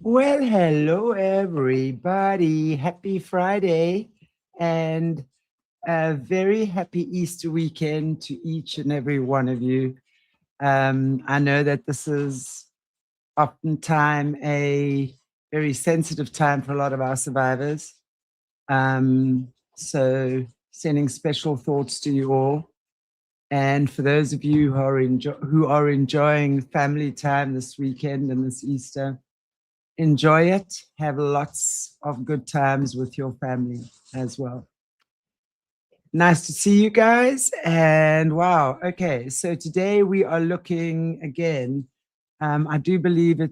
Well, hello, everybody. Happy Friday and a very happy Easter weekend to each and every one of you. I know that this is oftentimes a very sensitive time for a lot of our survivors. So, sending special thoughts to you all. And for those of you who are enjoying family time this weekend and this Easter, enjoy it. Have lots of good times with your family as well. Nice to see you guys. And wow, okay. So today we are looking again. I do believe I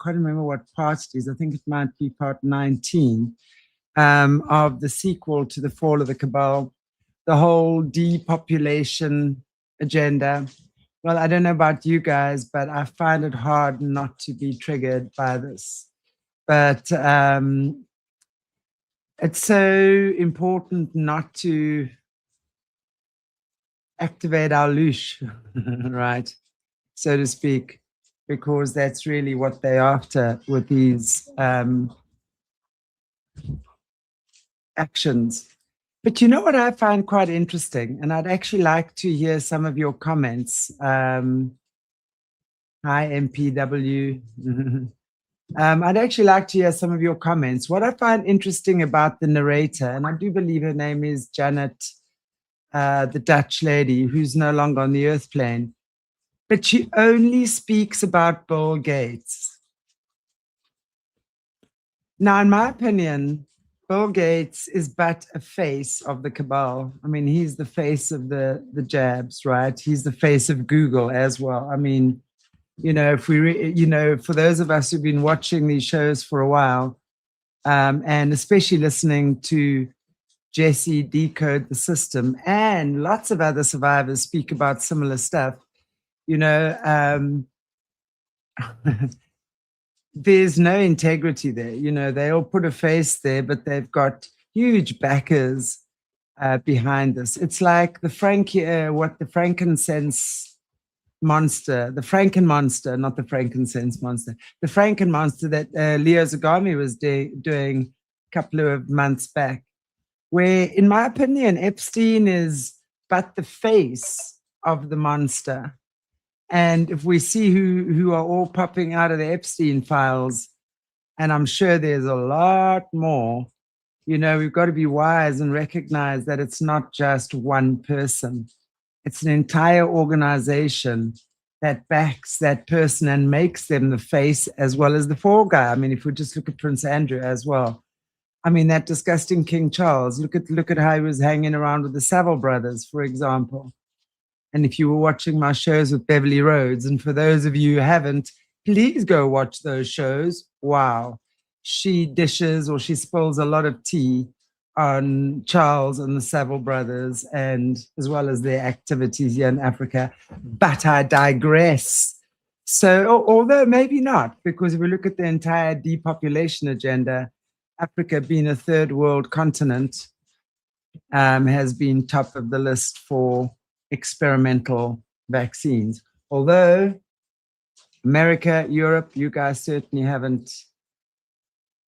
can't remember what part it is. I think it might be part 19 of the sequel to The Fall of the Cabal, the whole depopulation agenda. Well, I don't know about you guys, but I find it hard not to be triggered by this. But it's so important not to activate our loosh, right, so to speak, because that's really what they're after with these actions. But you know what I find quite interesting, and I'd actually like to hear some of your comments. Hi, MPW. I'd actually like to hear some of your comments. What I find interesting about the narrator, and I do believe her name is Janet, the Dutch lady who's no longer on the earth plane, but she only speaks about Bill Gates. Now, in my opinion, Bill Gates is but a face of the cabal. I mean, he's the face of the jabs, right? He's the face of Google as well. I mean, if we, for those of us who've been watching these shows for a while, and especially listening to Jesse decode the system, and lots of other survivors speak about similar stuff, there's no integrity there. They all put a face there, but they've got huge backers behind this. It's like the frankincense monster, the Franken monster, not the frankincense monster, the Franken monster that Leo Zagami was doing a couple of months back, where, in my opinion, Epstein is but the face of the monster. And if we see who are all popping out of the Epstein files, and I'm sure there's a lot more, we've got to be wise and recognize that it's not just one person. It's an entire organization that backs that person and makes them the face as well as the fall guy. I mean, if we just look at Prince Andrew as well. I mean, that disgusting King Charles, look at how he was hanging around with the Savile brothers, for example. And if you were watching my shows with Beverly Rhodes, and for those of you who haven't, please go watch those shows. Wow. She dishes, or she spills a lot of tea on Charles and the Savile brothers, and as well as their activities here in Africa. But I digress. So, although maybe not, because if we look at the entire depopulation agenda, Africa being a third world continent has been top of the list for experimental vaccines. Although America, Europe, you guys certainly haven't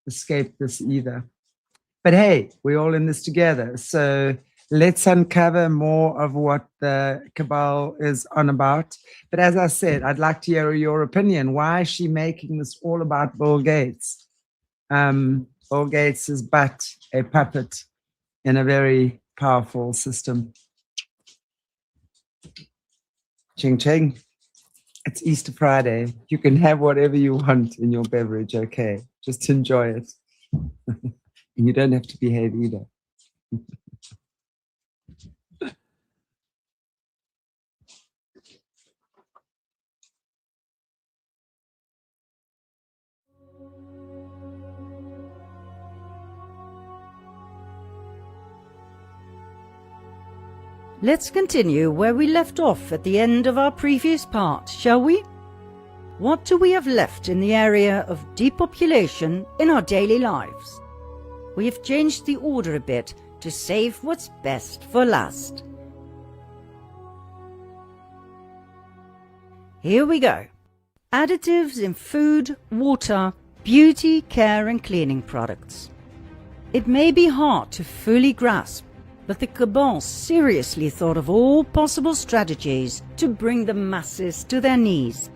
escaped this either. But hey, we're all in this together. So let's uncover more of what the cabal is on about. But as I said, I'd like to hear your opinion. Why is she making this all about Bill Gates? Bill Gates is but a puppet in a very powerful system. Ching ching. It's Easter Friday. You can have whatever you want in your beverage, okay? Just enjoy it. And you don't have to behave either. Let's continue where we left off at the end of our previous part, shall we? What do we have left in the area of depopulation in our daily lives? We have changed the order a bit to save what's best for last. Here we go. Additives in food, water, beauty, care and cleaning products. It may be hard to fully grasp, but the Cabal seriously thought of all possible strategies to bring the masses to their knees.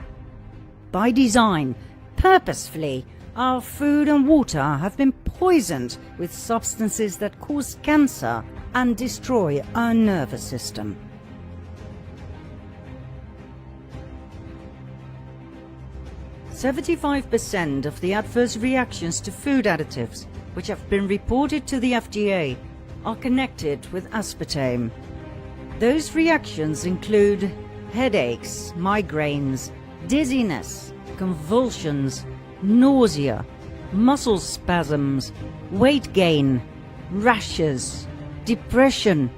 By design, purposefully, our food and water have been poisoned with substances that cause cancer and destroy our nervous system. "75% of the adverse reactions to food additives which have been reported to the FDA are connected with aspartame. Those reactions include headaches, migraines, dizziness, convulsions, nausea, muscle spasms, weight gain, rashes, depression,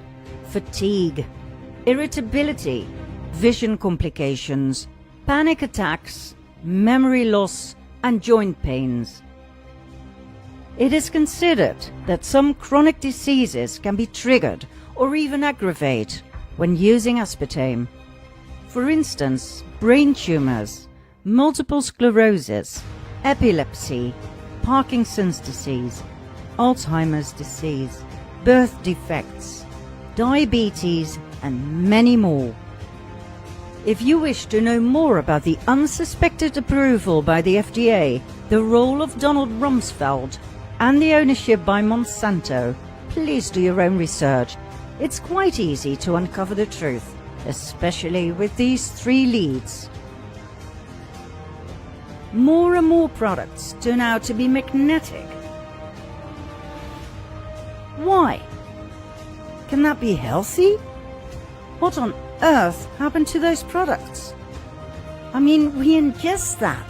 fatigue, irritability, vision complications, panic attacks, memory loss, and joint pains. It is considered that some chronic diseases can be triggered or even aggravated when using aspartame. For instance, brain tumors, multiple sclerosis, epilepsy, Parkinson's disease, Alzheimer's disease, birth defects, diabetes, and many more. If you wish to know more about the unsuspected approval by the FDA, the role of Donald Rumsfeld, and the ownership by Monsanto, please do your own research. It's quite easy to uncover the truth, especially with these 3 leads. More and more products turn out to be magnetic. Why? Can that be healthy? What on earth happened to those products? I mean, we ingest that.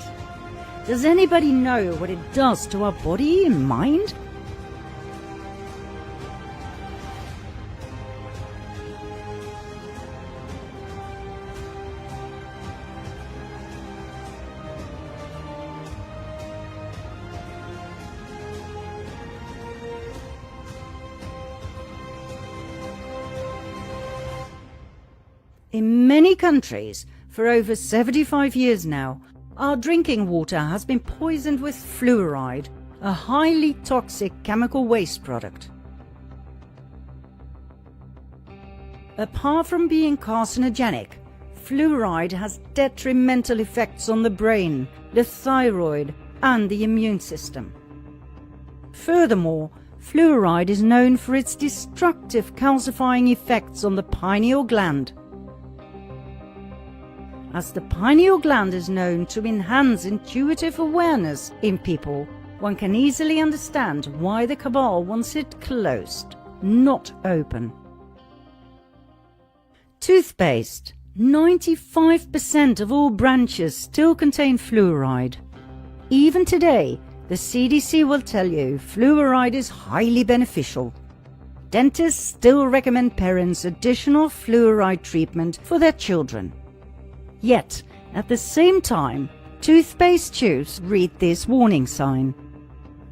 Does anybody know what it does to our body and mind? In many countries, for over 75 years now, our drinking water has been poisoned with fluoride, a highly toxic chemical waste product. Apart from being carcinogenic, fluoride has detrimental effects on the brain, the thyroid, and the immune system. Furthermore, fluoride is known for its destructive calcifying effects on the pineal gland. As the pineal gland is known to enhance intuitive awareness in people, one can easily understand why the Cabal wants it closed, not open. Toothpaste. 95% of all branches still contain fluoride. Even today, the CDC will tell you fluoride is highly beneficial. Dentists still recommend parents additional fluoride treatment for their children. Yet, at the same time, toothpaste tubes read this warning sign: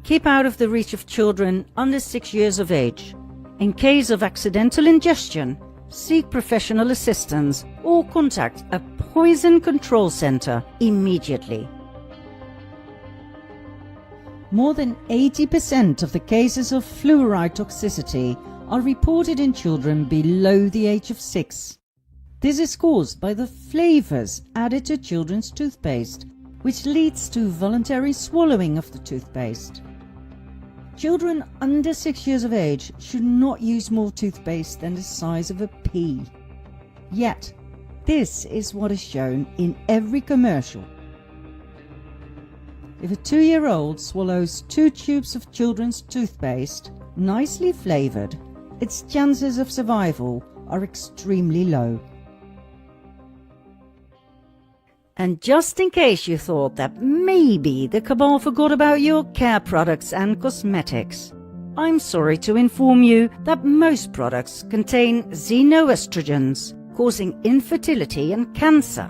keep out of the reach of children under 6 years of age. In case of accidental ingestion, seek professional assistance or contact a poison control center immediately. More than 80% of the cases of fluoride toxicity are reported in children below the age of 6. This is caused by the flavors added to children's toothpaste, which leads to voluntary swallowing of the toothpaste. Children under 6 years of age should not use more toothpaste than the size of a pea. Yet, this is what is shown in every commercial. If a 2-year-old swallows 2 tubes of children's toothpaste, nicely flavored, its chances of survival are extremely low. And just in case you thought that maybe the Cabal forgot about your care products and cosmetics, I'm sorry to inform you that most products contain xenoestrogens, causing infertility and cancer,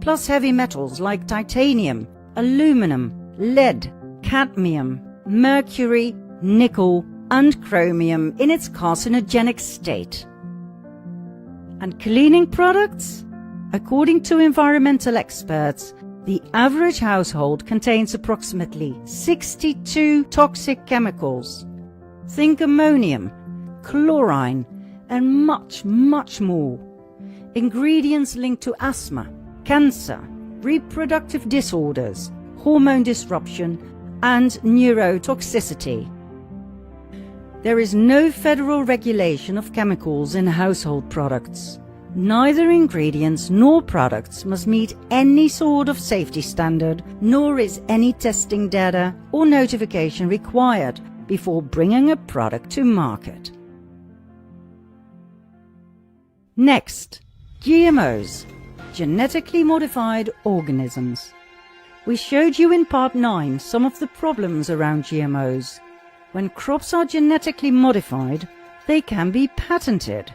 plus heavy metals like titanium, aluminum, lead, cadmium, mercury, nickel, and chromium in its carcinogenic state. And cleaning products? According to environmental experts, The average household contains approximately 62 toxic chemicals. Think ammonium, chlorine, and much, much more. Ingredients linked to asthma, cancer, reproductive disorders, hormone disruption, and neurotoxicity. There is no federal regulation of chemicals in household products. Neither ingredients nor products must meet any sort of safety standard, nor is any testing data or notification required before bringing a product to market. Next, GMOs, genetically modified organisms. We showed you in part 9 some of the problems around GMOs. When crops are genetically modified, they can be patented.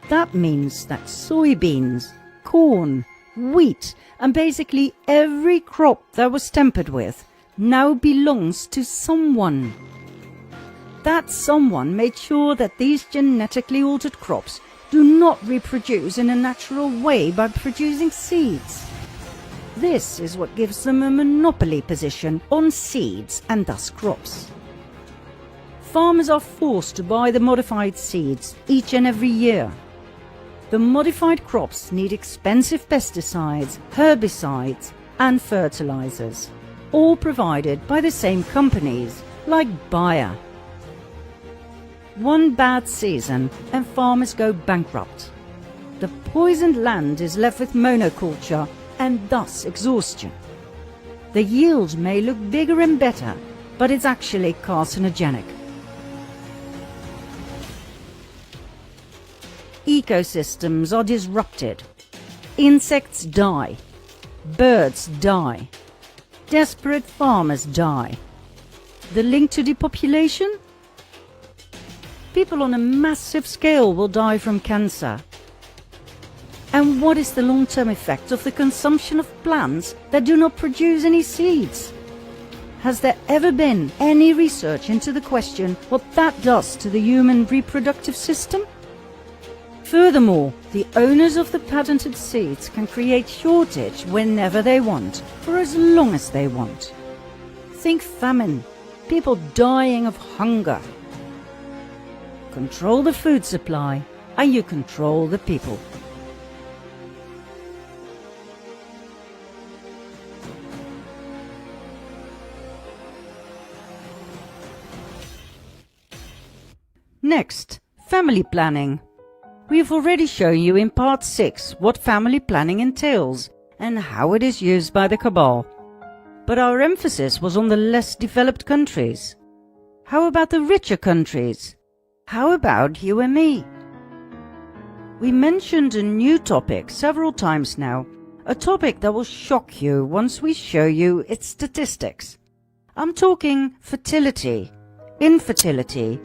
That means that soybeans, corn, wheat, and basically every crop that was tempered with now belongs to someone. That someone made sure that these genetically altered crops do not reproduce in a natural way by producing seeds. This is what gives them a monopoly position on seeds and thus crops. Farmers are forced to buy the modified seeds each and every year. The modified crops need expensive pesticides, herbicides, and fertilizers, all provided by the same companies like Bayer. One bad season and farmers go bankrupt. The poisoned land is left with monoculture and thus exhaustion. The yield may look bigger and better, but it's actually carcinogenic. Ecosystems are disrupted. Insects die. Birds die. Desperate farmers die. The link to depopulation? People on a massive scale will die from cancer. And what is the long-term effect of the consumption of plants that do not produce any seeds? Has there ever been any research into the question what that does to the human reproductive system? Furthermore, the owners of the patented seeds can create shortage whenever they want, for as long as they want. Think famine, people dying of hunger. Control the food supply, and you control the people. Next, family planning. We've already shown you in part 6 what family planning entails and how it is used by the Cabal. But our emphasis was on the less developed countries. How about the richer countries? How about you and me? We mentioned a new topic several times now, a topic that will shock you once we show you its statistics. I'm talking fertility, infertility,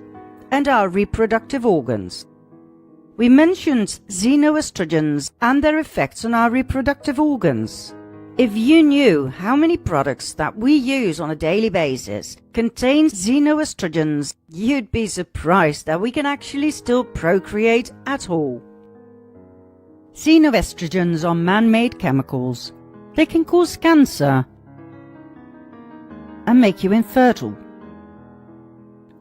and our reproductive organs. We mentioned xenoestrogens and their effects on our reproductive organs. If you knew how many products that we use on a daily basis contain xenoestrogens, you'd be surprised that we can actually still procreate at all. Xenoestrogens are man-made chemicals. They can cause cancer and make you infertile.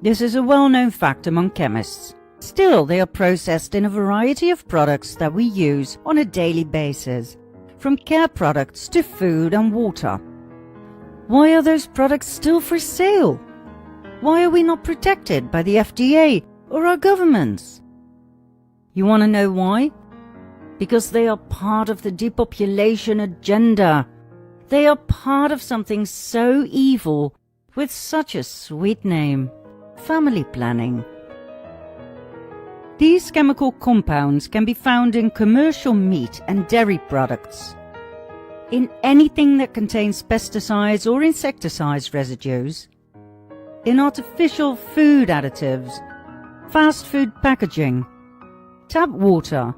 This is a well-known fact among chemists. Still, they are processed in a variety of products that we use on a daily basis, from care products to food and water. Why are those products still for sale? Why are we not protected by the FDA or our governments? You want to know why? Because they are part of the depopulation agenda. They are part of something so evil with such a sweet name: family planning. These chemical compounds can be found in commercial meat and dairy products, in anything that contains pesticides or insecticides residues, in artificial food additives, fast food packaging, tap water,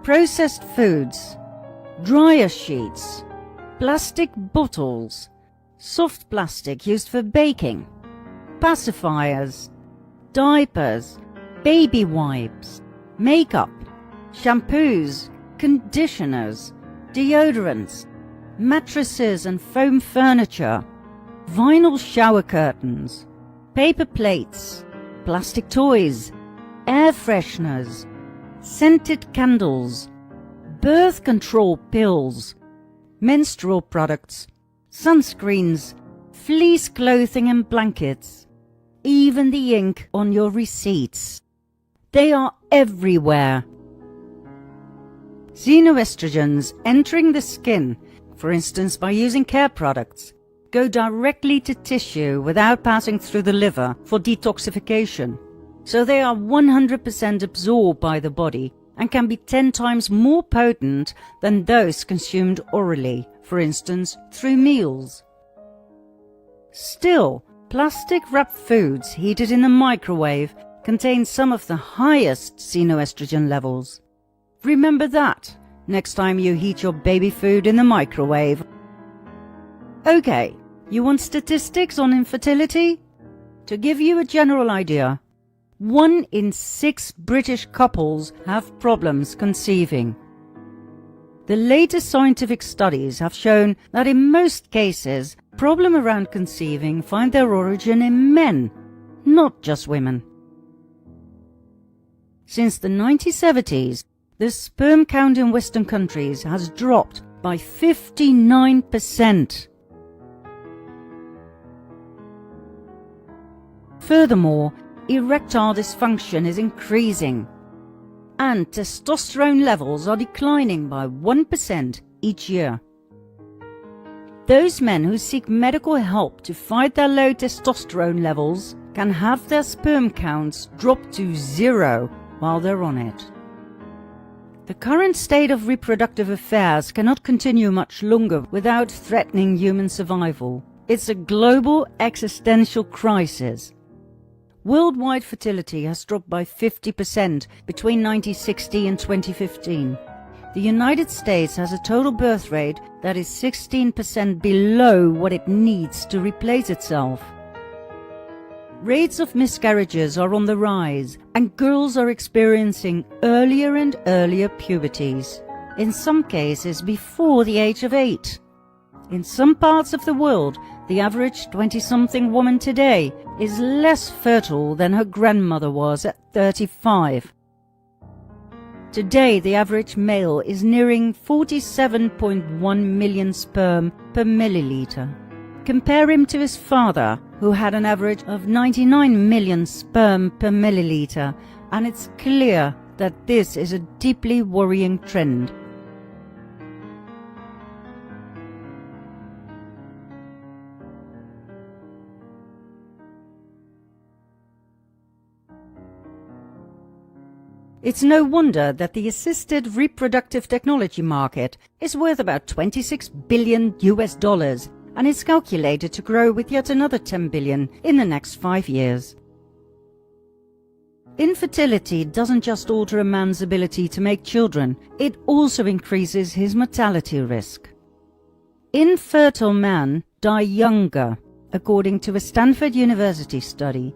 processed foods, dryer sheets, plastic bottles, soft plastic used for baking, pacifiers, diapers, baby wipes, makeup, shampoos, conditioners, deodorants, mattresses and foam furniture, vinyl shower curtains, paper plates, plastic toys, air fresheners, scented candles, birth control pills, menstrual products, sunscreens, fleece clothing and blankets, even the ink on your receipts. They are everywhere. Xenoestrogens entering the skin, for instance by using care products, go directly to tissue without passing through the liver for detoxification. So they are 100% absorbed by the body and can be 10 times more potent than those consumed orally, for instance through meals. Still, plastic-wrapped foods heated in the microwave contain some of the highest xenoestrogen levels. Remember that next time you heat your baby food in the microwave. Okay, you want statistics on infertility? To give you a general idea, 1 in 6 British couples have problems conceiving. The latest scientific studies have shown that in most cases, problems around conceiving find their origin in men, not just women. Since the 1970s, the sperm count in Western countries has dropped by 59%. Furthermore, erectile dysfunction is increasing, and testosterone levels are declining by 1% each year. Those men who seek medical help to fight their low testosterone levels can have their sperm counts drop to 0 while they're on it. The current state of reproductive affairs cannot continue much longer without threatening human survival. It's a global existential crisis. Worldwide fertility has dropped by 50% between 1960 and 2015. The United States has a total birth rate that is 16% below what it needs to replace itself. Rates of miscarriages are on the rise, and girls are experiencing earlier and earlier puberties, in some cases before the age of 8. In some parts of the world, the average 20-something woman today is less fertile than her grandmother was at 35. Today, the average male is nearing 47.1 million sperm per milliliter. Compare him to his father, who had an average of 99 million sperm per milliliter, and it's clear that this is a deeply worrying trend. It's no wonder that the assisted reproductive technology market is worth about $26 billion and is calculated to grow with yet another 10 billion in the next 5 years. Infertility doesn't just alter a man's ability to make children, it also increases his mortality risk. Infertile men die younger, according to a Stanford University study.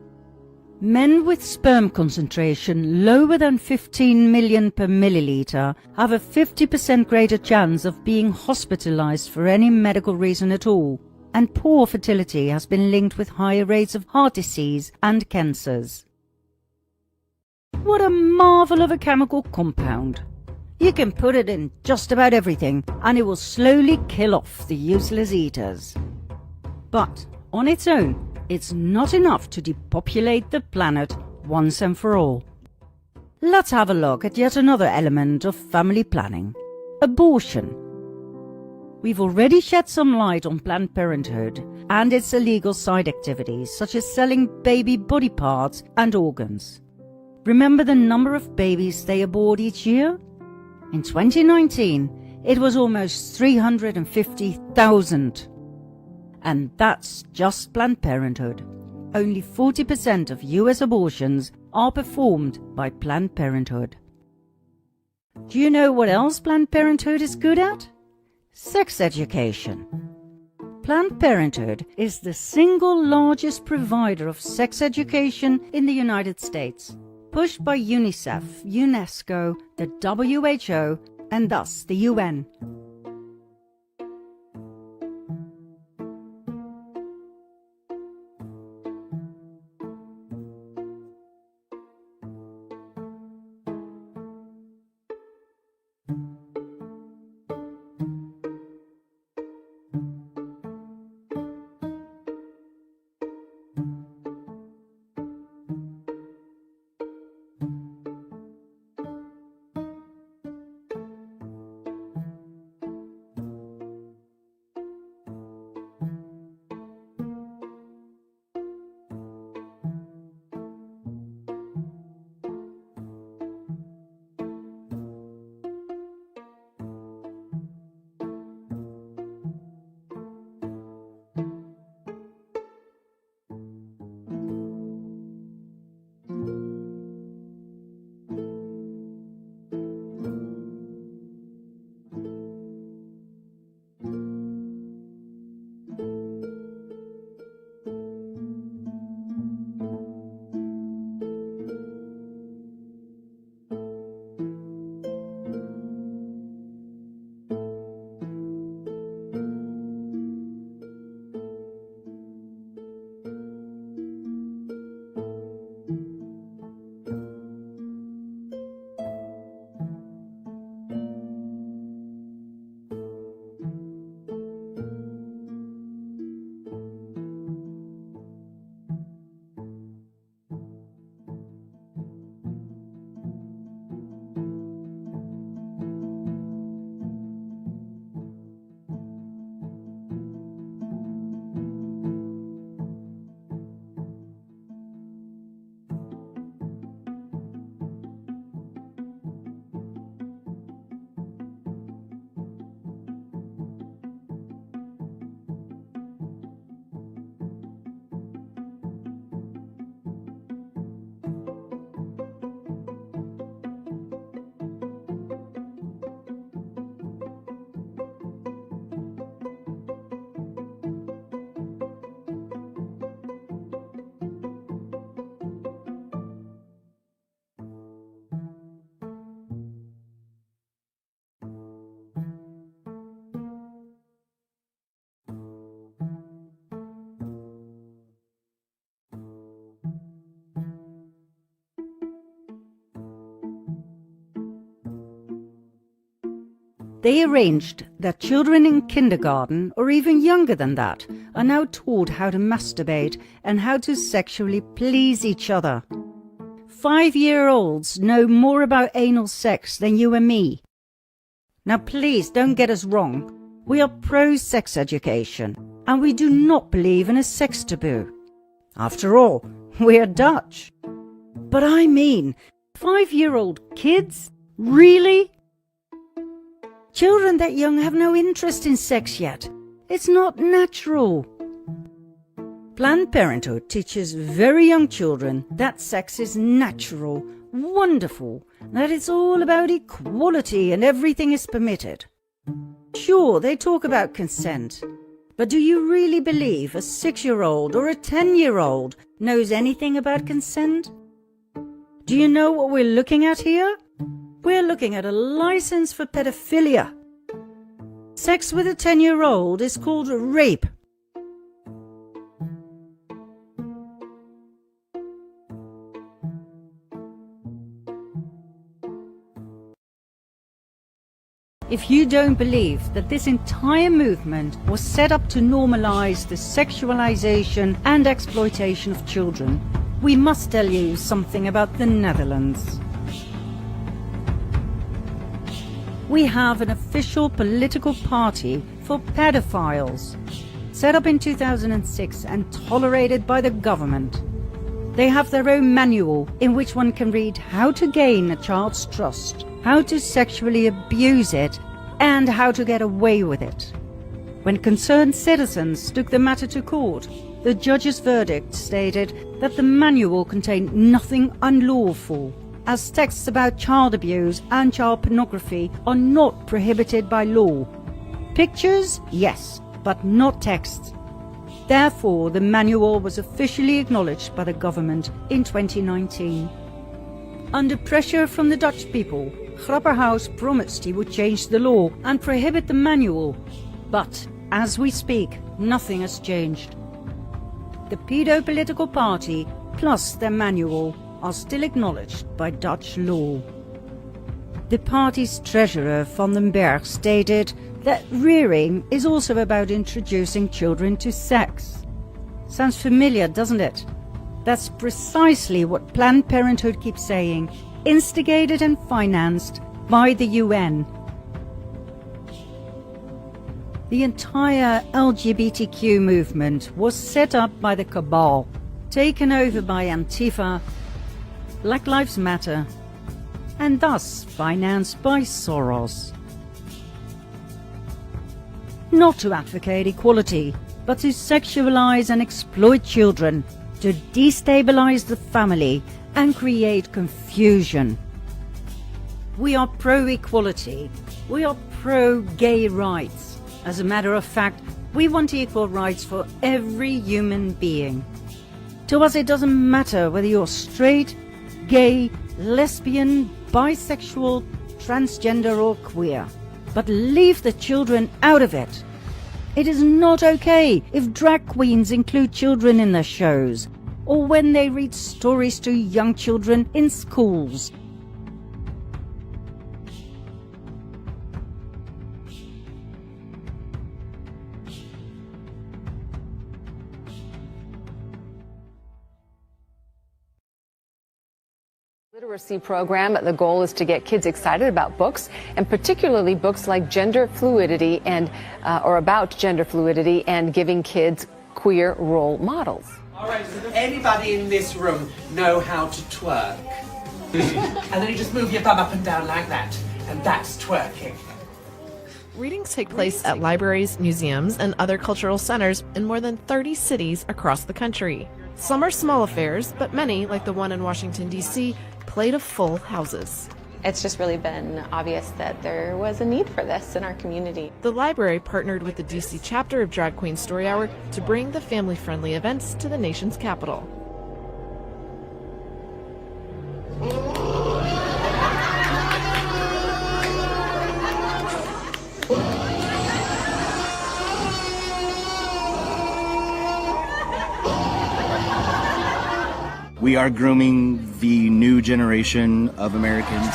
Men with sperm concentration lower than 15 million per milliliter have a 50% greater chance of being hospitalized for any medical reason at all, and poor fertility has been linked with higher rates of heart disease and cancers. What a marvel of a chemical compound! You can put it in just about everything and it will slowly kill off the useless eaters. But on its own, it's not enough to depopulate the planet once and for all. Let's have a look at yet another element of family planning: abortion. We've already shed some light on Planned Parenthood and its illegal side activities such as selling baby body parts and organs. Remember the number of babies they abort each year? In 2019, it was almost 350,000. And that's just Planned Parenthood. Only 40% of US abortions are performed by Planned Parenthood. Do you know what else Planned Parenthood is good at? Sex education. Planned Parenthood is the single largest provider of sex education in the United States, pushed by UNICEF, UNESCO, the WHO, and thus the UN. They arranged that children in kindergarten, or even younger than that, are now taught how to masturbate and how to sexually please each other. 5-year-olds know more about anal sex than you and me. Now please don't get us wrong. We are pro-sex education, and we do not believe in a sex taboo. After all, we are Dutch. But I mean, 5-year-old kids? Really? Children that young have no interest in sex yet. It's not natural. Planned Parenthood teaches very young children that sex is natural, wonderful, that it's all about equality and everything is permitted. Sure, they talk about consent, but do you really believe a 6-year-old or a 10-year-old knows anything about consent? Do you know what we're looking at here? We're looking at a license for pedophilia. Sex with a 10-year-old is called rape. If you don't believe that this entire movement was set up to normalize the sexualization and exploitation of children, we must tell you something about the Netherlands. We have an official political party for pedophiles, set up in 2006 and tolerated by the government. They have their own manual in which one can read how to gain a child's trust, how to sexually abuse it, and how to get away with it. When concerned citizens took the matter to court, the judge's verdict stated that the manual contained nothing unlawful, as texts about child abuse and child pornography are not prohibited by law. Pictures, yes, but not texts. Therefore, the manual was officially acknowledged by the government in 2019. Under pressure from the Dutch people, Grapperhaus promised he would change the law and prohibit the manual. But, as we speak, nothing has changed. The pedo-political party, plus their manual, are still acknowledged by Dutch law. The party's treasurer, Van den Berg, stated that rearing is also about introducing children to sex. Sounds familiar, doesn't it? That's precisely what Planned Parenthood keeps saying, instigated and financed by the UN. The entire LGBTQ movement was set up by the Cabal, taken over by Antifa, Black Lives Matter, and thus financed by Soros. Not to advocate equality, but to sexualize and exploit children, to destabilize the family and create confusion. We are pro-equality. We are pro-gay rights. As a matter of fact, we want equal rights for every human being. To us, it doesn't matter whether you're straight, gay, lesbian, bisexual, transgender or queer. But leave the children out of it. It is not okay if drag queens include children in their shows, or when they read stories to young children in schools. Literacy program. The goal is to get kids excited about books, and particularly books like gender fluidity and or about gender fluidity, and giving kids queer role models. All right, so does anybody in this room know how to twerk? And then you just move your bum up and down like that, and that's twerking. Readings take place at libraries, museums, and other cultural centers in more than 30 cities across the country. Some are small affairs, but many, like the one in Washington, D.C., play to full houses. It's just really been obvious that there was a need for this in our community. The library partnered with the D.C. chapter of Drag Queen Story Hour to bring the family-friendly events to the nation's capital. We are grooming the new generation of Americans.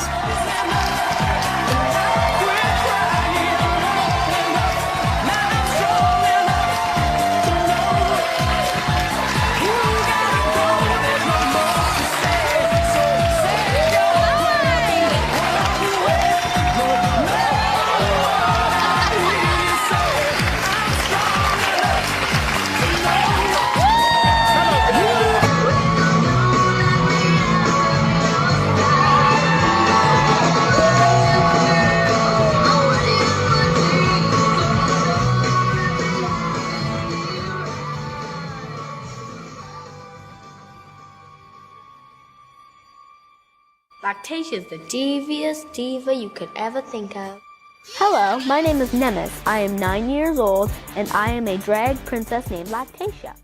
Lactatia is the devious diva you could ever think of. Hello, my name is Nemes. I am 9 years old, and I am a drag princess named Lactatia.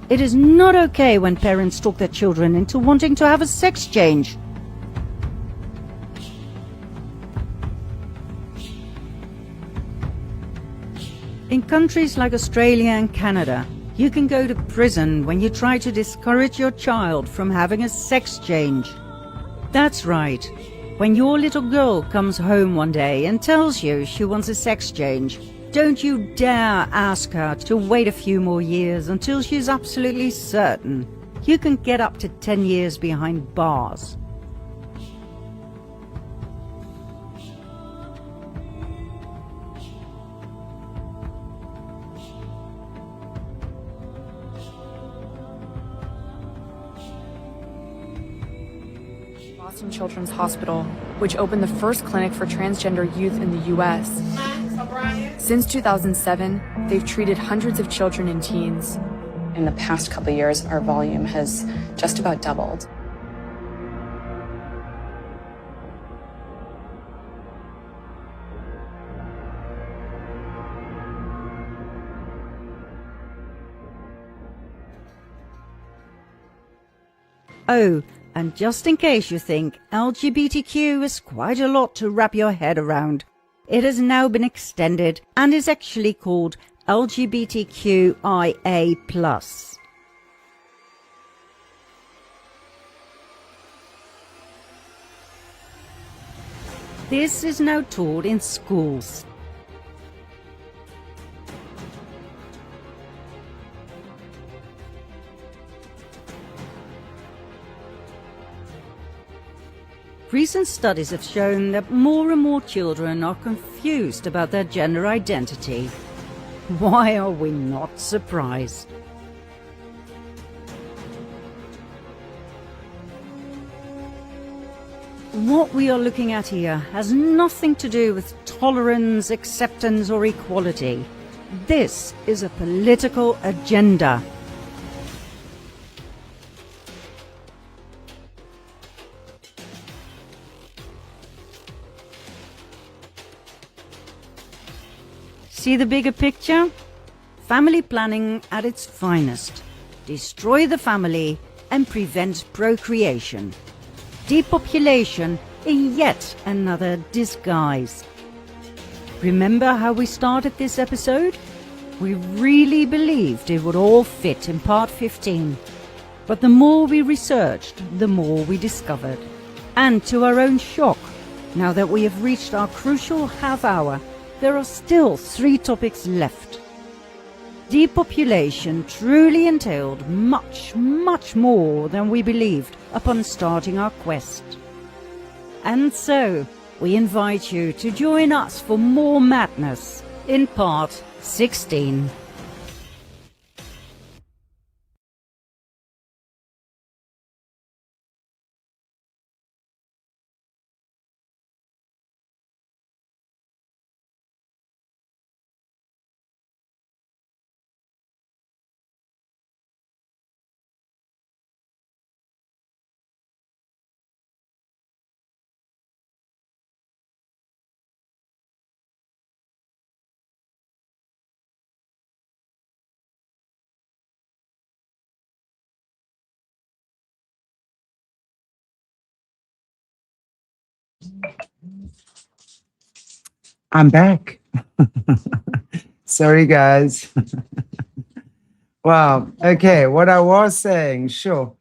It is not okay when parents talk their children into wanting to have a sex change. In countries like Australia and Canada, you can go to prison when you try to discourage your child from having a sex change. That's right. When your little girl comes home one day and tells you she wants a sex change, don't you dare ask her to wait a few more years until she's absolutely certain. You can get up to 10 years behind bars. Boston Children's Hospital, which opened the first clinic for transgender youth in the U.S. Since 2007, they've treated hundreds of children and teens. In the past couple of years, our volume has just about doubled. Oh, and just in case you think LGBTQ is quite a lot to wrap your head around, it has now been extended and is actually called LGBTQIA+. This is now taught in schools. Recent studies have shown that more and more children are confused about their gender identity. Why are we not surprised? What we are looking at here has nothing to do with tolerance, acceptance, or equality. This is a political agenda. See the bigger picture? Family planning at its finest. Destroy the family and prevent procreation. Depopulation in yet another disguise. Remember how we started this episode? We really believed it would all fit in part 15. But the more we researched, the more we discovered. And to our own shock, now that we have reached our crucial half hour, there are still 3 topics left. Depopulation truly entailed much, much more than we believed upon starting our quest. And so, we invite you to join us for more madness in part 16. I'm back. Sorry, guys. Wow. Okay. What I was saying, sure,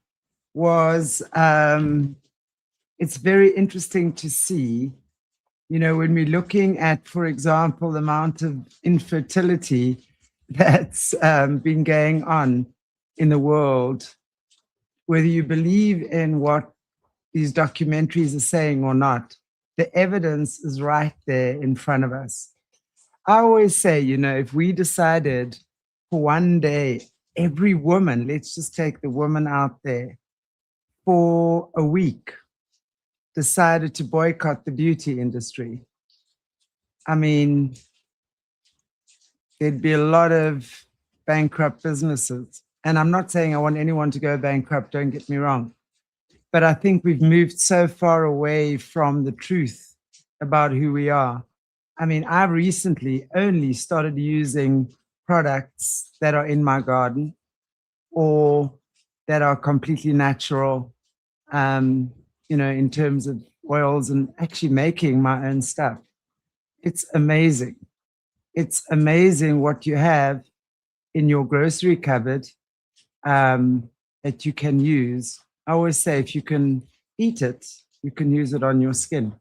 was it's very interesting to see, you know, when we're looking at, for example, the amount of infertility that's been going on in the world, whether you believe in what these documentaries are saying or not, the evidence is right there in front of us. I always say, you know, if we decided for one day, every woman, let's just take the woman out there, for a week, decided to boycott the beauty industry. I mean, there'd be a lot of bankrupt businesses. And I'm not saying I want anyone to go bankrupt, don't get me wrong. But I think we've moved so far away from the truth about who we are. I mean, I've recently only started using products that are in my garden or that are completely natural, in terms of oils and actually making my own stuff. It's amazing. It's amazing what you have in your grocery cupboard that you can use. I always say if you can eat it, you can use it on your skin.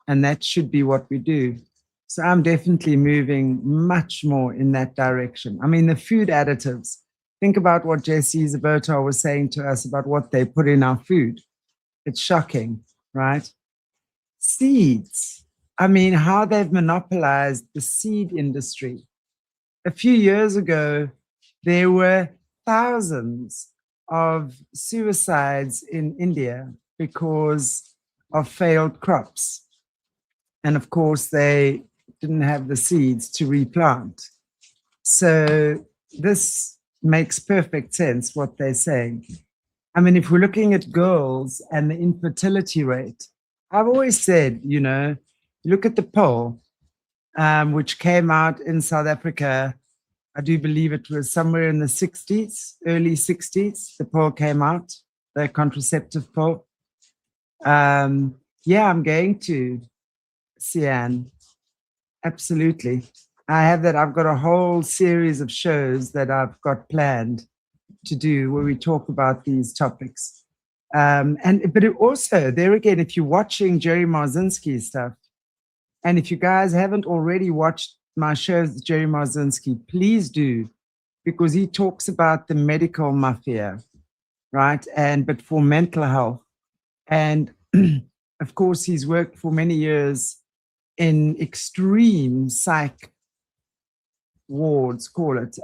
And that should be what we do. So I'm definitely moving much more in that direction. I mean, the food additives, think about what Jessie Zabotar was saying to us about what they put in our food. It's shocking, right? Seeds. I mean, how they've monopolized the seed industry. A few years ago, there were thousands of suicides in India because of failed crops. And of course, they didn't have the seeds to replant. So this makes perfect sense, what they're saying. I mean, if we're looking at girls and the infertility rate, I've always said, look at the poll, which came out in South Africa. I do believe it was somewhere in the 60s, early 60s, the poll came out, the contraceptive poll. I'm going to, Sian, absolutely. I have that. I've got a whole series of shows that I've got planned to do where we talk about these topics. But it also, there again, if you're watching Jerry Marzinski's stuff, and if you guys haven't already watched my shows with Jerry Marzinski, please do, because he talks about the medical mafia, right? But for mental health. And of course, he's worked for many years in extreme psych wards, call it.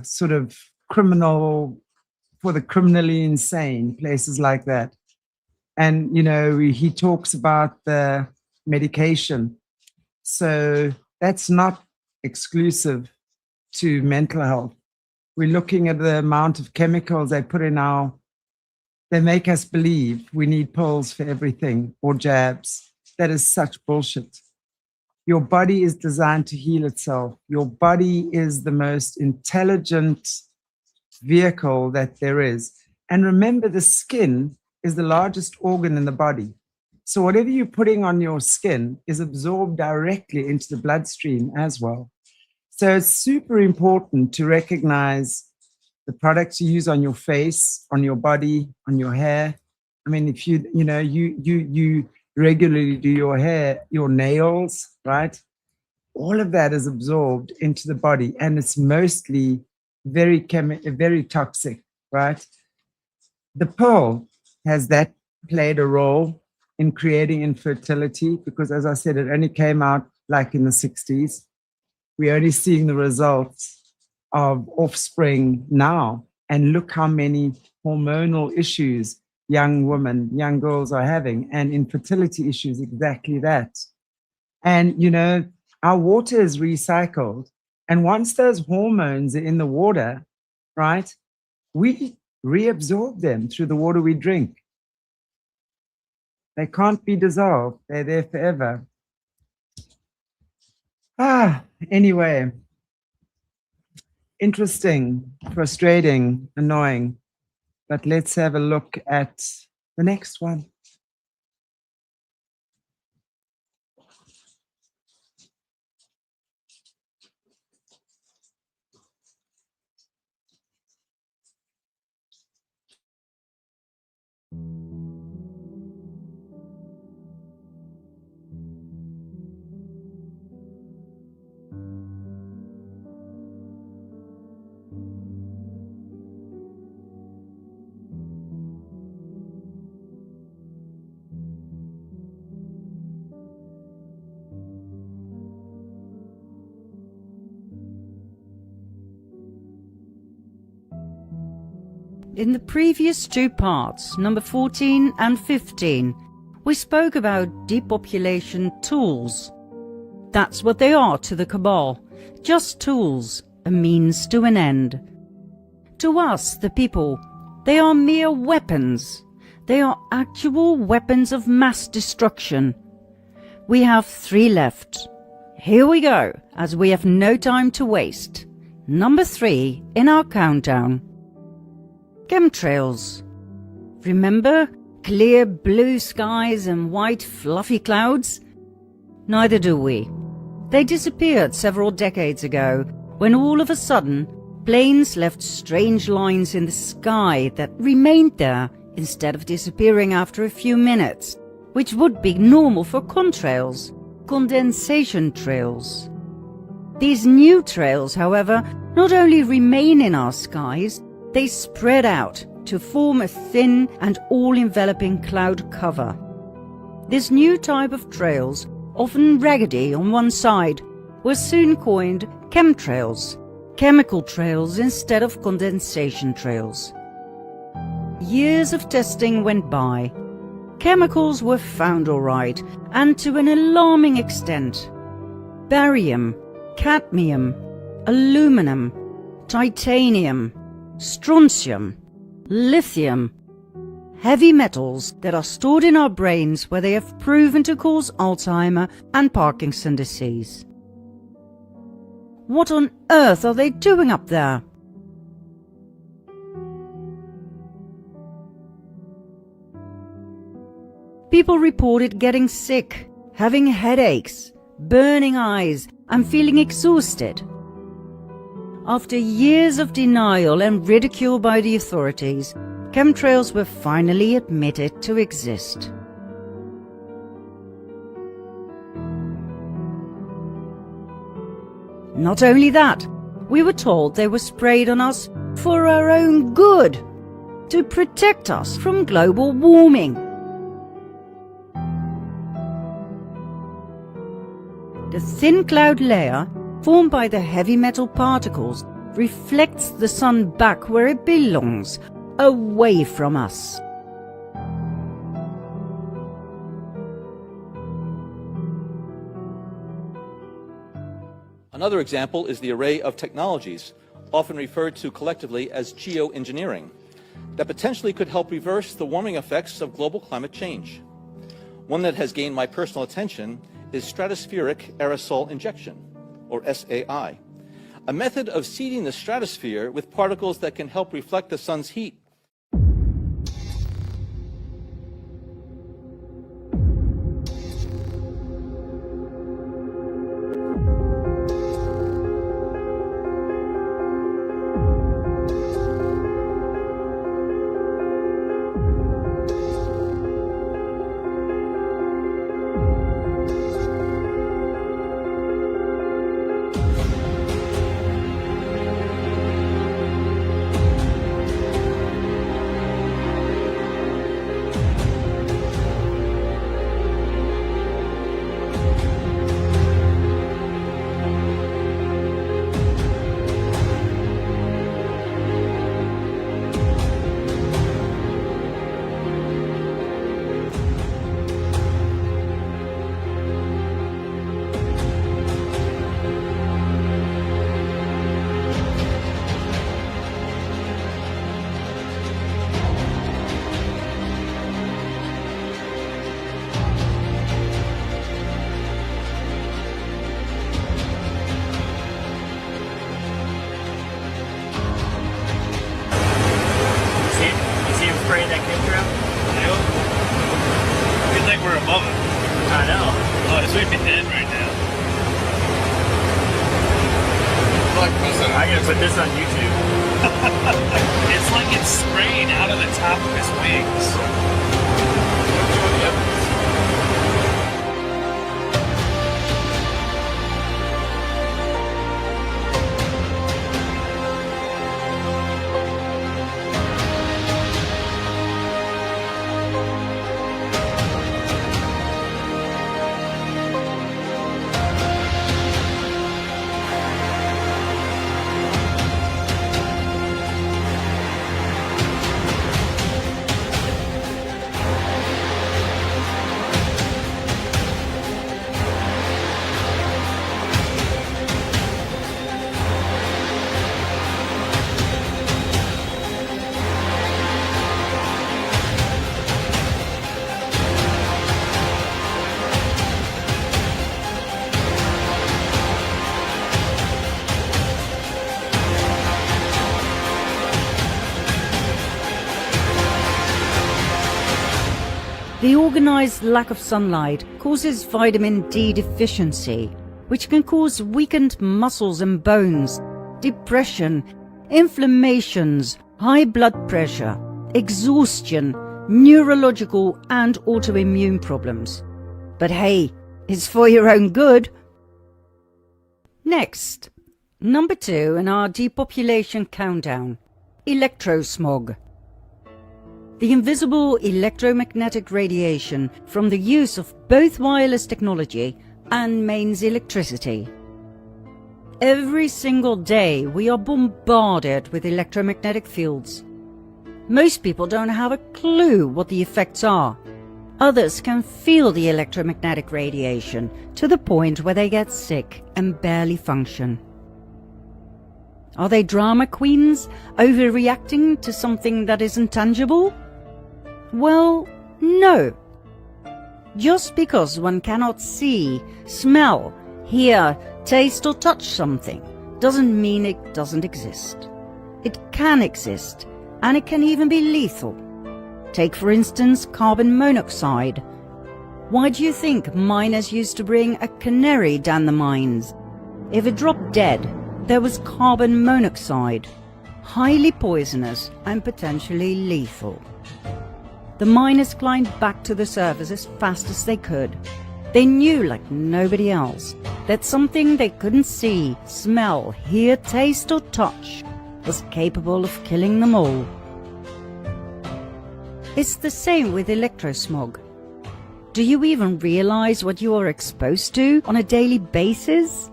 Sort of criminal, for the criminally insane, places like that. And, he talks about the medication. So that's not exclusive to mental health. We're looking at the amount of chemicals they put in they make us believe we need pills for everything or jabs. That is such bullshit. Your body is designed to heal itself. Your body is the most intelligent vehicle that there is. And remember, the skin is the largest organ in the body. So whatever you're putting on your skin is absorbed directly into the bloodstream as well. So it's super important to recognize the products you use on your face, on your body, on your hair. I mean, if you regularly do your hair, your nails, right? All of that is absorbed into the body, and it's mostly very toxic, right? The pill has that played a role in creating infertility because, as I said, it only came out like in the 60s. We're only seeing the results of offspring now. And look how many hormonal issues young women, young girls are having, and infertility issues, exactly that. And, our water is recycled. And once those hormones are in the water, right, we reabsorb them through the water we drink. They can't be dissolved. They're there forever. Anyway, interesting, frustrating, annoying. But let's have a look at the next one. In the previous two parts, number 14 and 15, we spoke about depopulation tools. That's what they are to the Cabal. Just tools, a means to an end. To us, the people, they are mere weapons. They are actual weapons of mass destruction. We have 3 left. Here we go, as we have no time to waste. Number 3 in our countdown. Chemtrails. Remember clear blue skies and white fluffy clouds? Neither do we. They disappeared several decades ago when all of a sudden planes left strange lines in the sky that remained there instead of disappearing after a few minutes, which would be normal for contrails, condensation trails. These new trails, however, not only remain in our skies, they spread out to form a thin and all-enveloping cloud cover. This new type of trails, often raggedy on one side, were soon coined chemtrails, chemical trails instead of condensation trails. Years of testing went by. Chemicals were found all right, and to an alarming extent. Barium, cadmium, aluminum, titanium, strontium, lithium, heavy metals that are stored in our brains where they have proven to cause Alzheimer and Parkinson's disease. What on earth are they doing up there? People reported getting sick, having headaches, burning eyes, and feeling exhausted. After years of denial and ridicule by the authorities, chemtrails were finally admitted to exist. Not only that, we were told they were sprayed on us for our own good, to protect us from global warming. The thin cloud layer, formed by the heavy metal particles, reflects the sun back where it belongs, away from us. Another example is the array of technologies, often referred to collectively as geoengineering, that potentially could help reverse the warming effects of global climate change. One that has gained my personal attention is stratospheric aerosol injection, or SAI, a method of seeding the stratosphere with particles that can help reflect the sun's heat. I gotta put this on YouTube. It's like it's spraying out of the top of his wings. The organized lack of sunlight causes vitamin D deficiency, which can cause weakened muscles and bones, depression, inflammations, high blood pressure, exhaustion, neurological and autoimmune problems. But hey, it's for your own good. Next, number 2 in our depopulation countdown, electrosmog. The invisible electromagnetic radiation from the use of both wireless technology and mains electricity. Every single day we are bombarded with electromagnetic fields. Most people don't have a clue what the effects are. Others can feel the electromagnetic radiation to the point where they get sick and barely function. Are they drama queens overreacting to something that isn't tangible? Well, no. Just because one cannot see, smell, hear, taste or touch something doesn't mean it doesn't exist. It can exist, and it can even be lethal. Take for instance carbon monoxide. Why do you think miners used to bring a canary down the mines? If it dropped dead, there was carbon monoxide, highly poisonous and potentially lethal. The miners climbed back to the surface as fast as they could. They knew, like nobody else, that something they couldn't see, smell, hear, taste or touch was capable of killing them all. It's the same with electrosmog. Do you even realize what you are exposed to on a daily basis?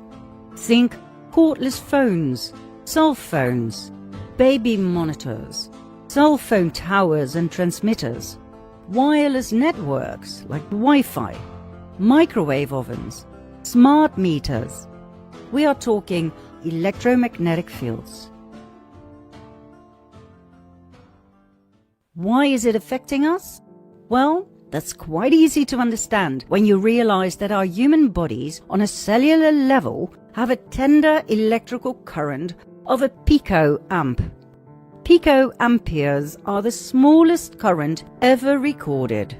Think cordless phones, cell phones, baby monitors, cell phone towers and transmitters, wireless networks like Wi-Fi, microwave ovens, smart meters. We are talking electromagnetic fields. Why is it affecting us? Well, that's quite easy to understand when you realize that our human bodies on a cellular level have a tender electrical current of a picoamp. Picoamperes are the smallest current ever recorded.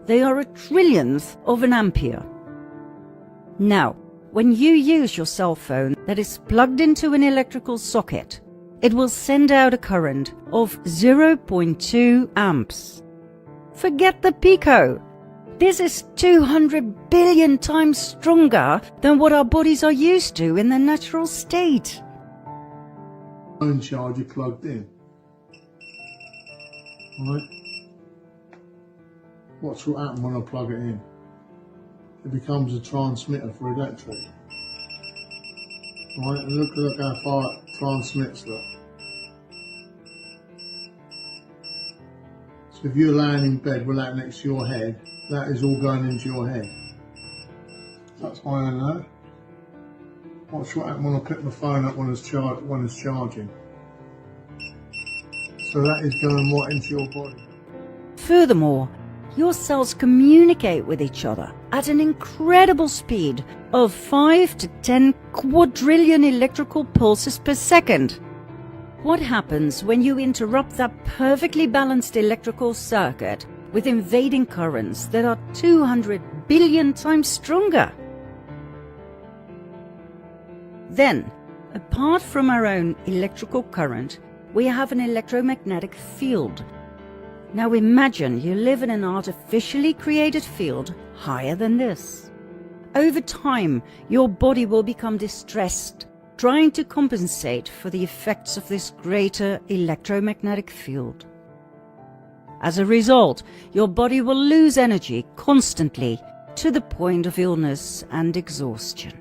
They are a trillionth of an ampere. Now, when you use your cell phone that is plugged into an electrical socket, it will send out a current of 0.2 amps. Forget the pico. This is 200 billion times stronger than what our bodies are used to in their natural state. Phone charger plugged in. Right? What's what happen when I plug it in? It becomes a transmitter for electric. Right, and look how far it transmits, look. So if you're laying in bed with that next to your head, that is all going into your head. That's why I know. Watch what happens when I pick my phone up when it's charging. So that is going right into your body. Furthermore, your cells communicate with each other at an incredible speed of 5 to 10 quadrillion electrical pulses per second. What happens when you interrupt that perfectly balanced electrical circuit with invading currents that are 200 billion times stronger? Then, apart from our own electrical current, we have an electromagnetic field. Now imagine you live in an artificially created field higher than this. Over time, your body will become distressed, trying to compensate for the effects of this greater electromagnetic field. As a result, your body will lose energy constantly to the point of illness and exhaustion.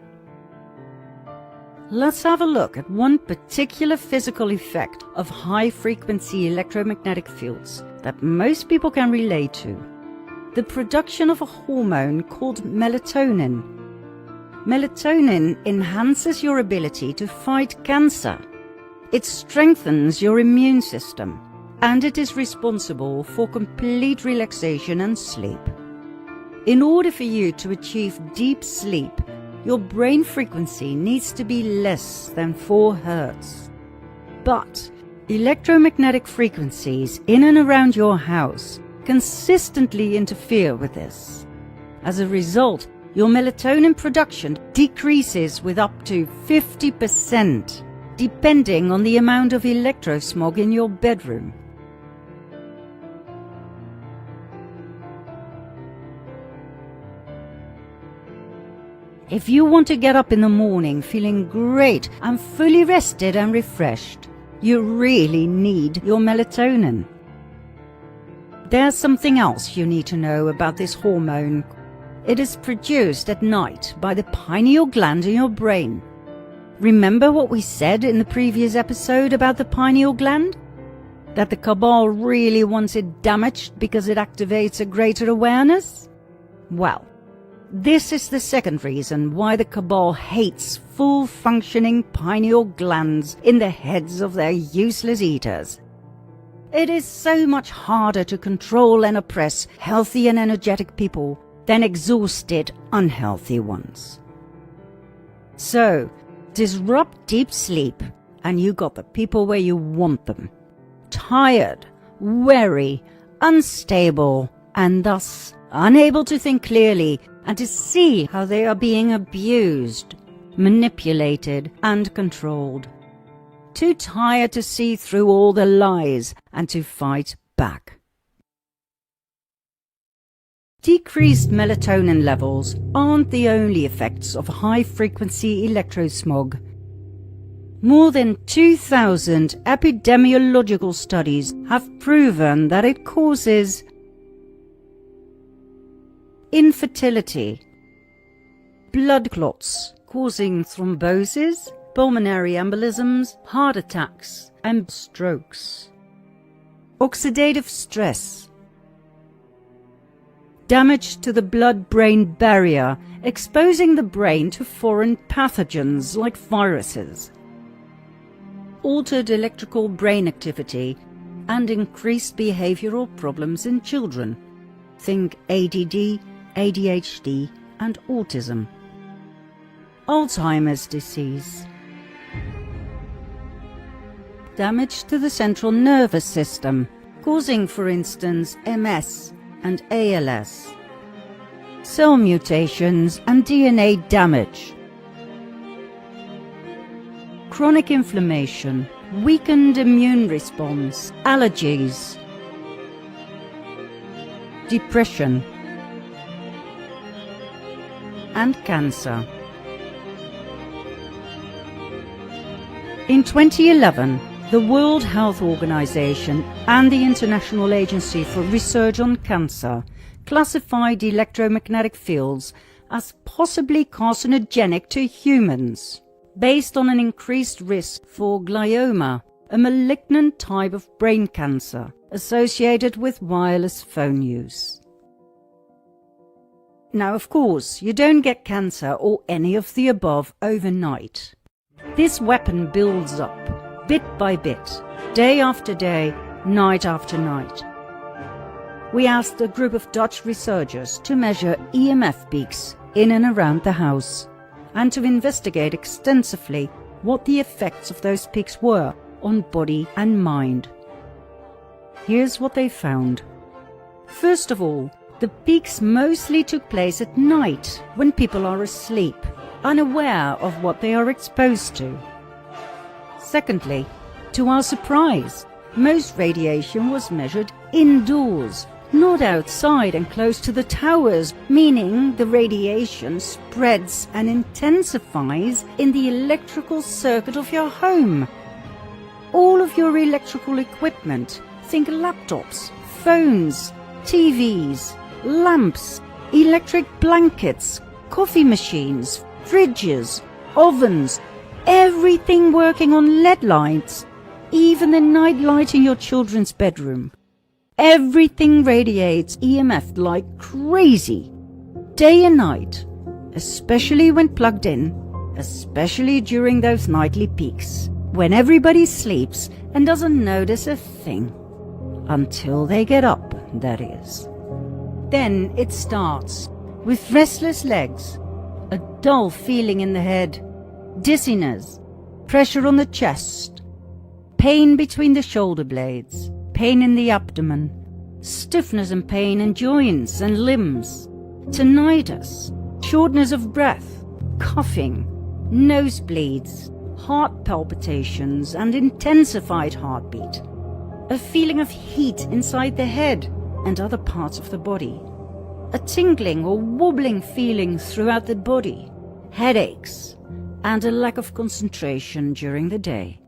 Let's have a look at one particular physical effect of high-frequency electromagnetic fields that most people can relate to: the production of a hormone called melatonin. Melatonin enhances your ability to fight cancer. It strengthens your immune system, and it is responsible for complete relaxation and sleep. In order for you to achieve deep sleep, your brain frequency needs to be less than 4 Hz. But electromagnetic frequencies in and around your house consistently interfere with this. As a result, your melatonin production decreases with up to 50%, depending on the amount of electrosmog in your bedroom. If you want to get up in the morning feeling great and fully rested and refreshed, you really need your melatonin. There's something else you need to know about this hormone. It is produced at night by the pineal gland in your brain. Remember what we said in the previous episode about the pineal gland? That the Cabal really wants it damaged because it activates a greater awareness? Well, this is the second reason why the Cabal hates full-functioning pineal glands in the heads of their useless eaters. It is so much harder to control and oppress healthy and energetic people than exhausted, unhealthy ones. So, disrupt deep sleep, and you got the people where you want them. Tired, weary, unstable, and thus unable to think clearly and to see how they are being abused, manipulated, and controlled. Too tired to see through all the lies and to fight back. Decreased melatonin levels aren't the only effects of high-frequency electrosmog. More than 2,000 epidemiological studies have proven that it causes infertility, blood clots causing thrombosis, pulmonary embolisms, heart attacks, and strokes, oxidative stress, damage to the blood-brain barrier, exposing the brain to foreign pathogens like viruses, altered electrical brain activity, and increased behavioral problems in children. Think ADD, ADHD, and autism. Alzheimer's disease. Damage to the central nervous system, causing, for instance, MS and ALS. Cell mutations and DNA damage. Chronic inflammation, weakened immune response, allergies, depression, and cancer. In 2011, the World Health Organization and the International Agency for Research on Cancer classified electromagnetic fields as possibly carcinogenic to humans, based on an increased risk for glioma, a malignant type of brain cancer associated with wireless phone use. Now, of course, you don't get cancer or any of the above overnight. This weapon builds up, bit by bit, day after day, night after night. We asked a group of Dutch researchers to measure EMF peaks in and around the house, and to investigate extensively what the effects of those peaks were on body and mind. Here's what they found. First of all, the peaks mostly took place at night, when people are asleep, unaware of what they are exposed to. Secondly, to our surprise, most radiation was measured indoors, not outside and close to the towers, meaning the radiation spreads and intensifies in the electrical circuit of your home. All of your electrical equipment, think laptops, phones, TVs, lamps, electric blankets, coffee machines, fridges, ovens, everything working on LED lights, even the night light in your children's bedroom. Everything radiates EMF like crazy, day and night, especially when plugged in, especially during those nightly peaks, when everybody sleeps and doesn't notice a thing. Until they get up, that is. Then it starts, with restless legs, a dull feeling in the head, dizziness, pressure on the chest, pain between the shoulder blades, pain in the abdomen, stiffness and pain in joints and limbs, tinnitus, shortness of breath, coughing, nosebleeds, heart palpitations and intensified heartbeat, a feeling of heat inside the head and other parts of the body, a tingling or wobbling feeling throughout the body, headaches, and a lack of concentration during the day.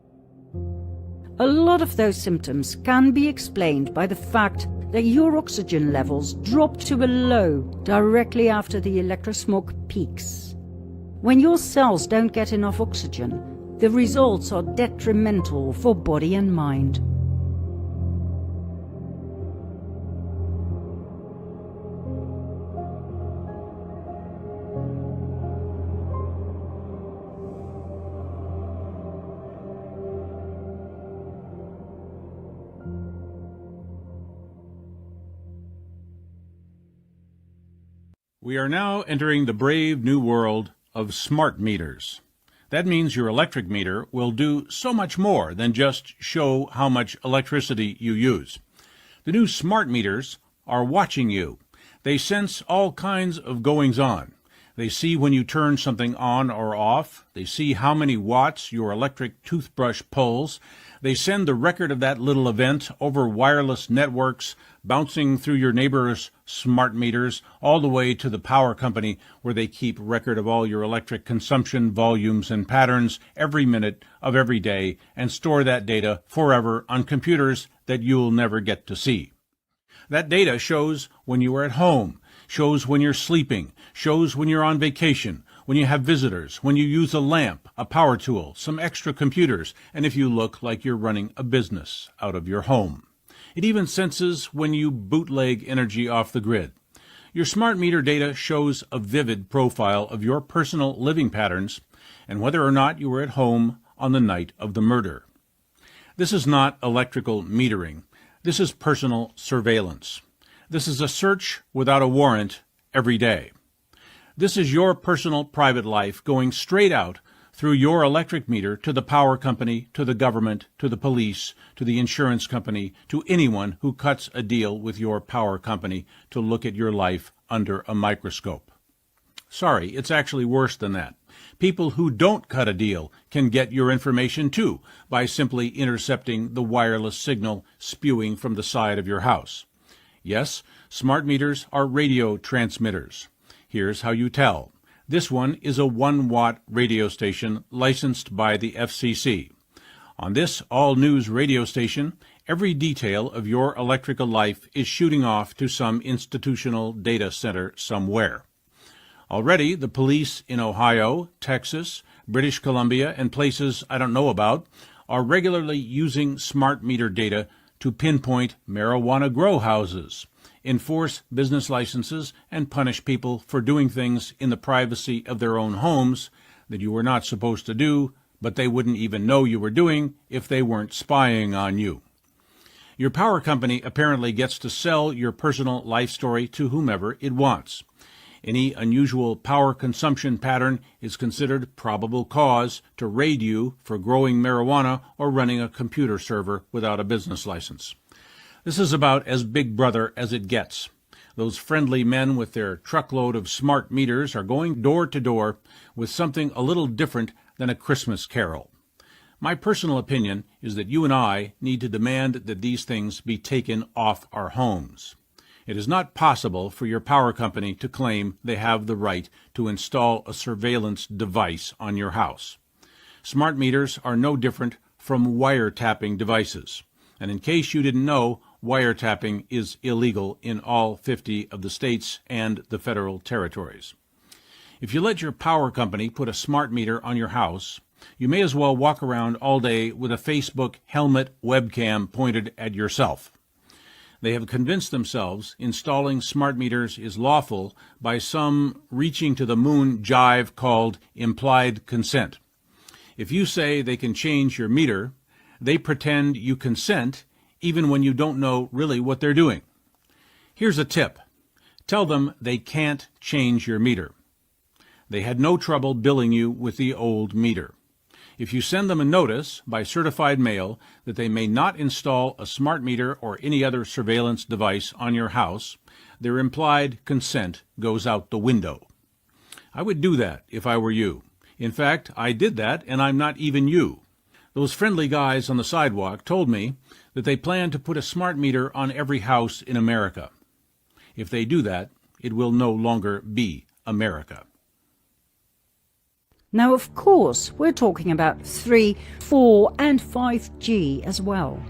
A lot of those symptoms can be explained by the fact that your oxygen levels drop to a low directly after the electrosmog peaks. When your cells don't get enough oxygen, the results are detrimental for body and mind. We are now entering the brave new world of smart meters. That means your electric meter will do so much more than just show how much electricity you use. The new smart meters are watching you. They sense all kinds of goings-on. They see when you turn something on or off. They see how many watts your electric toothbrush pulls. They send the record of that little event over wireless networks, bouncing through your neighbor's smart meters, all the way to the power company where they keep record of all your electric consumption volumes and patterns every minute of every day and store that data forever on computers that you'll never get to see. That data shows when you are at home, shows when you're sleeping, shows when you're on vacation, when you have visitors, when you use a lamp, a power tool, some extra computers, and if you look like you're running a business out of your home. It even senses when you bootleg energy off the grid. Your smart meter data shows a vivid profile of your personal living patterns and whether or not you were at home on the night of the murder. This is not electrical metering. This is personal surveillance. This is a search without a warrant every day. This is your personal private life going straight out through your electric meter to the power company, to the government, to the police, to the insurance company, to anyone who cuts a deal with your power company to look at your life under a microscope. Sorry, it's actually worse than that. People who don't cut a deal can get your information too by simply intercepting the wireless signal spewing from the side of your house. Yes, smart meters are radio transmitters. Here's how you tell. This one is a 1-watt radio station licensed by the FCC. On this all-news radio station, every detail of your electrical life is shooting off to some institutional data center somewhere. Already, the police in Ohio, Texas, British Columbia, and places I don't know about are regularly using smart meter data to pinpoint marijuana grow houses, enforce business licenses, and punish people for doing things in the privacy of their own homes that you were not supposed to do, but they wouldn't even know you were doing if they weren't spying on you. Your power company apparently gets to sell your personal life story to whomever it wants. Any unusual power consumption pattern is considered probable cause to raid you for growing marijuana or running a computer server without a business license. This is about as Big Brother as it gets. Those friendly men with their truckload of smart meters are going door to door with something a little different than a Christmas carol. My personal opinion is that you and I need to demand that these things be taken off our homes. It is not possible for your power company to claim they have the right to install a surveillance device on your house. Smart meters are no different from wiretapping devices. And in case you didn't know, wiretapping is illegal in all 50 of the states and the federal territories. If you let your power company put a smart meter on your house, you may as well walk around all day with a Facebook helmet webcam pointed at yourself. They have convinced themselves installing smart meters is lawful by some reaching to the moon jive called implied consent. If you say they can change your meter, they pretend you consent even when you don't know really what they're doing. Here's a tip. Tell them they can't change your meter. They had no trouble billing you with the old meter. If you send them a notice by certified mail that they may not install a smart meter or any other surveillance device on your house, their implied consent goes out the window. I would do that if I were you. In fact, I did that, and I'm not even you. Those friendly guys on the sidewalk told me that they plan to put a smart meter on every house in America. If they do that, it will no longer be America. Now, of course, we're talking about 3, 4, and 5G as well.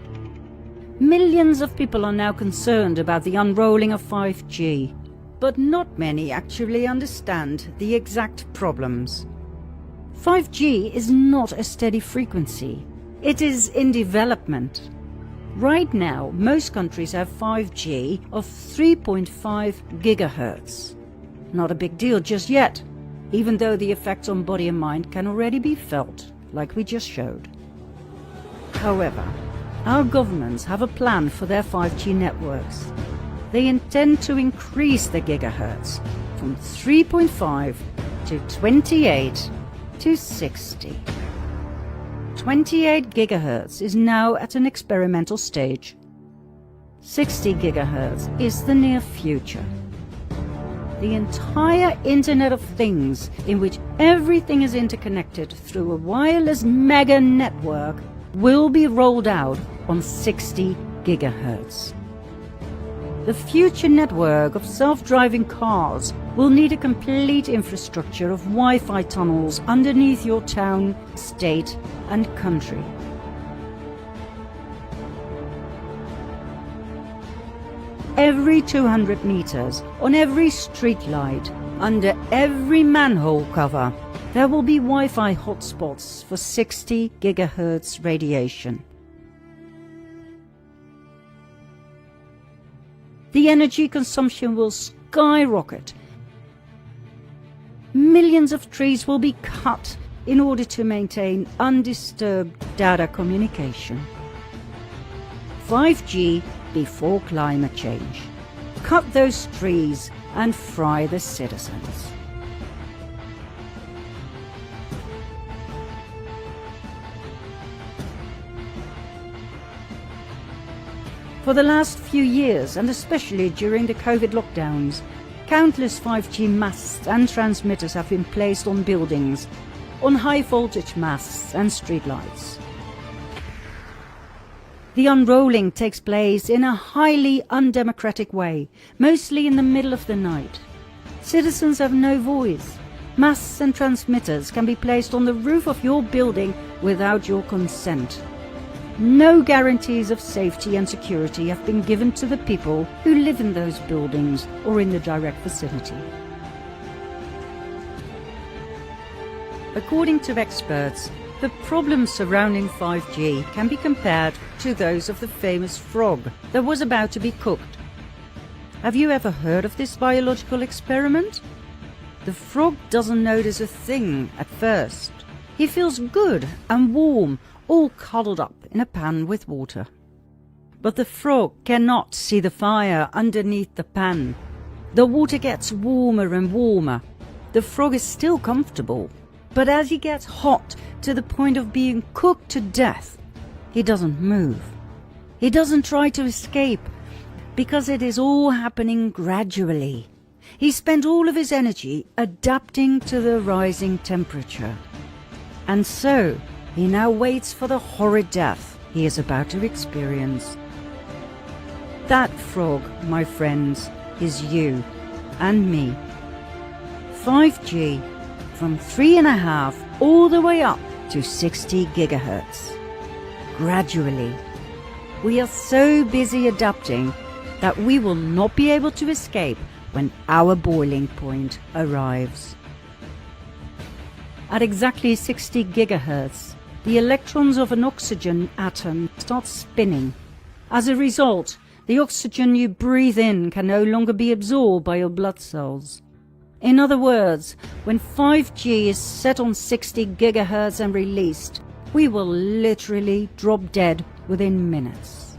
Millions of people are now concerned about the unrolling of 5G, but not many actually understand the exact problems. 5G is not a steady frequency. It is in development. Right now, most countries have 5G of 3.5 gigahertz. Not a big deal just yet, even though the effects on body and mind can already be felt, like we just showed. However, our governments have a plan for their 5G networks. They intend to increase the gigahertz from 3.5 to 28 to 60. 28 gigahertz is now at an experimental stage. 60 gigahertz is the near future. The entire Internet of Things, in which everything is interconnected through a wireless mega network, will be rolled out on 60 gigahertz. The future network of self-driving cars will need a complete infrastructure of Wi-Fi tunnels underneath your town, state, and country. Every 200 meters, on every street light, under every manhole cover, there will be Wi-Fi hotspots for 60 gigahertz radiation. The energy consumption will skyrocket. Millions of trees will be cut in order to maintain undisturbed data communication. 5G before climate change. Cut those trees and fry the citizens. For the last few years, and especially during the COVID lockdowns, countless 5G masts and transmitters have been placed on buildings, on high voltage masts and streetlights. The unrolling takes place in a highly undemocratic way, mostly in the middle of the night. Citizens have no voice. Masts and transmitters can be placed on the roof of your building without your consent. No guarantees of safety and security have been given to the people who live in those buildings or in the direct vicinity. According to experts, the problems surrounding 5G can be compared to those of the famous frog that was about to be cooked. Have you ever heard of this biological experiment? The frog doesn't notice a thing at first. He feels good and warm, all cuddled up in a pan with water. But the frog cannot see the fire underneath the pan. The water gets warmer and warmer. The frog is still comfortable, but as he gets hot to the point of being cooked to death, he doesn't move. He doesn't try to escape, because it is all happening gradually. He spent all of his energy adapting to the rising temperature. And so, he now waits for the horrid death he is about to experience. That frog, my friends, is you and me. 5G, from 3.5 all the way up to 60 gigahertz. Gradually. We are so busy adapting that we will not be able to escape when our boiling point arrives. At exactly 60 gigahertz, the electrons of an oxygen atom start spinning. As a result, the oxygen you breathe in can no longer be absorbed by your blood cells. In other words, when 5G is set on 60 gigahertz and released, we will literally drop dead within minutes.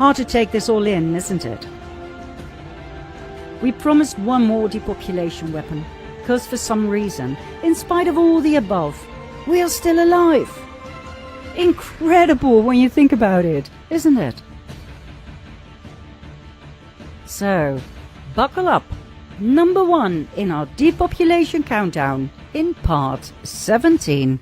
Hard to take this all in, isn't it? We promised one more depopulation weapon, because for some reason, in spite of all the above, we are still alive. Incredible when you think about it, isn't it? So, buckle up. Number 1 in our depopulation countdown in part 17.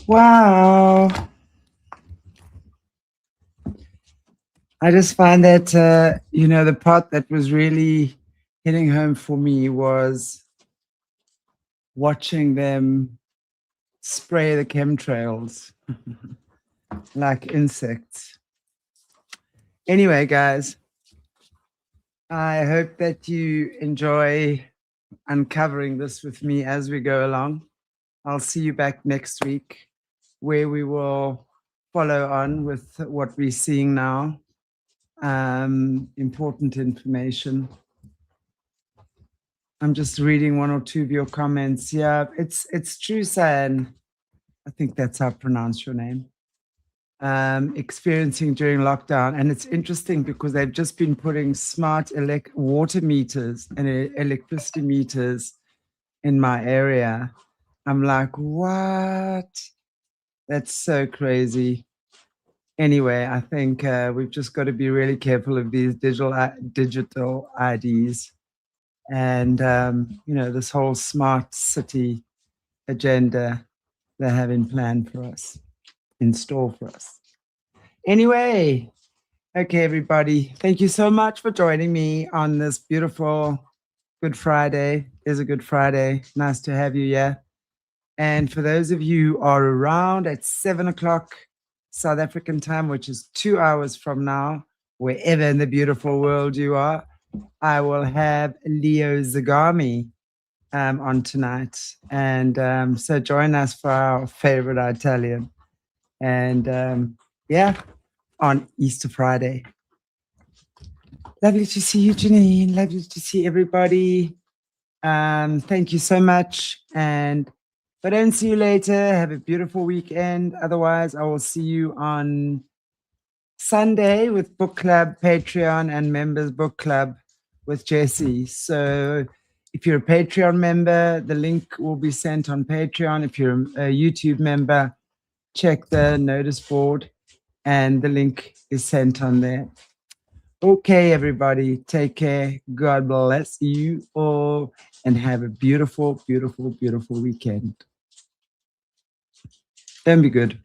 Wow. I just find that, the part that was really hitting home for me was watching them spray the chemtrails like insects. Anyway, guys, I hope that you enjoy uncovering this with me as we go along. I'll see you back next week, where we will follow on with what we're seeing now. Important information. I'm just reading one or two of your comments. Yeah, it's true, San. I think that's how I pronounce your name. Experiencing during lockdown. And it's interesting because they've just been putting smart water meters and electricity meters in my area. I'm like, what? That's so crazy. Anyway, I think we've just got to be really careful of these digital IDs and, this whole smart city agenda they're having planned for us, in store for us. Anyway, okay, everybody, thank you so much for joining me on this beautiful Good Friday. It's a Good Friday. Nice to have you here. And for those of you who are around at 7 o'clock South African time, which is 2 hours from now, wherever in the beautiful world you are, I will have Leo Zagami on tonight. And so join us for our favorite Italian. And on Easter Friday. Lovely to see you, Janine. Lovely to see everybody. Thank you so much. And if I don't see you later, have a beautiful weekend. Otherwise, I will see you on Sunday with Book Club, Patreon, and Members Book Club with Jesse. So if you're a Patreon member, the link will be sent on Patreon. If you're a YouTube member, check the notice board and the link is sent on there. Okay, everybody, take care. God bless you all and have a beautiful, beautiful, beautiful weekend. Don't be good.